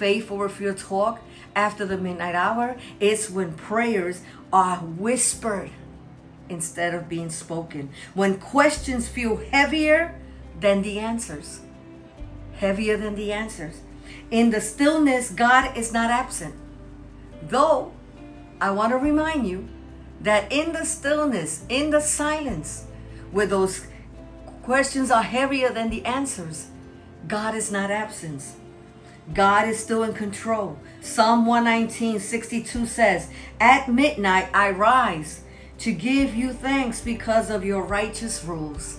Faith over fear talk after the midnight hour is when prayers are whispered instead of being spoken. When questions feel heavier than the answers. Heavier than the answers. In the stillness, God is not absent. Though, I want to remind you that in the stillness, in the silence, where those questions are heavier than the answers, God is not absent. God is still in control. Psalm 119:62 says, "At midnight I rise to give you thanks because of your righteous rules."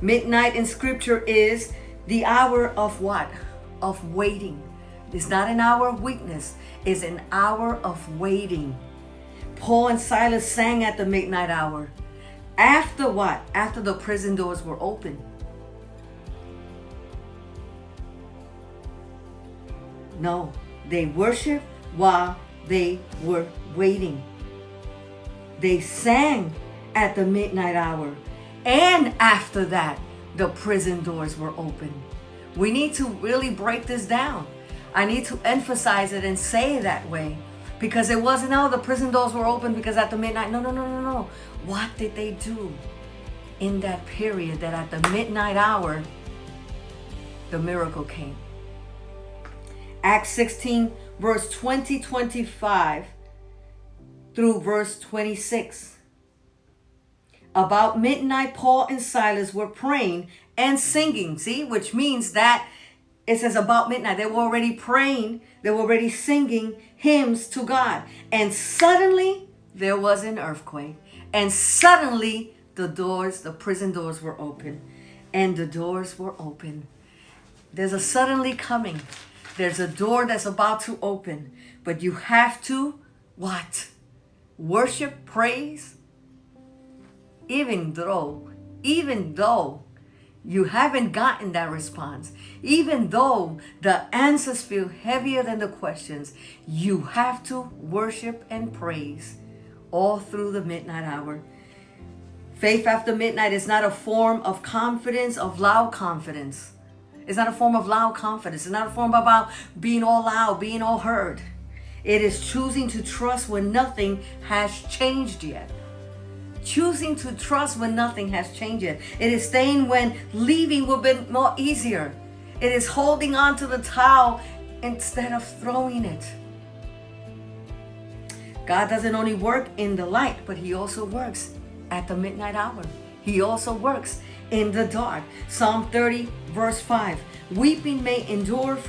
Midnight in scripture is the hour of what? Of waiting. It's not an hour of weakness. It's an hour of waiting. Paul and Silas sang at the midnight hour. After what? After the prison doors were open. No, they worshiped while they were waiting. They sang at the midnight hour. And after that, the prison doors were open. We need to really break this down. I need to emphasize it and say it that way. Because it wasn't, oh, the prison doors were open because at the midnight. No. What did they do in that period that at the midnight hour, the miracle came? Acts 16, verse 25 through verse 26. About midnight, Paul and Silas were praying and singing. See, which means that it says about midnight. They were already praying. They were already singing hymns to God. And suddenly there was an earthquake. And suddenly the prison doors were open. And the doors were open. There's a suddenly coming. There's a door that's about to open. But you have to what? Worship, praise. Even though you haven't gotten that response, even though the answers feel heavier than the questions, you have to worship and praise all through the midnight hour. Faith after midnight is not a form of confidence, of loud confidence. It's not a form of loud confidence. It's not a form about being all loud, being all heard. It is choosing to trust when nothing has changed yet. Choosing to trust when nothing has changed yet. It is staying when leaving will be more easier. It is holding on to the towel instead of throwing it. God doesn't only work in the light, but He also works at the midnight hour. He also works in the dark. Psalm 30, verse 5. Weeping may endure for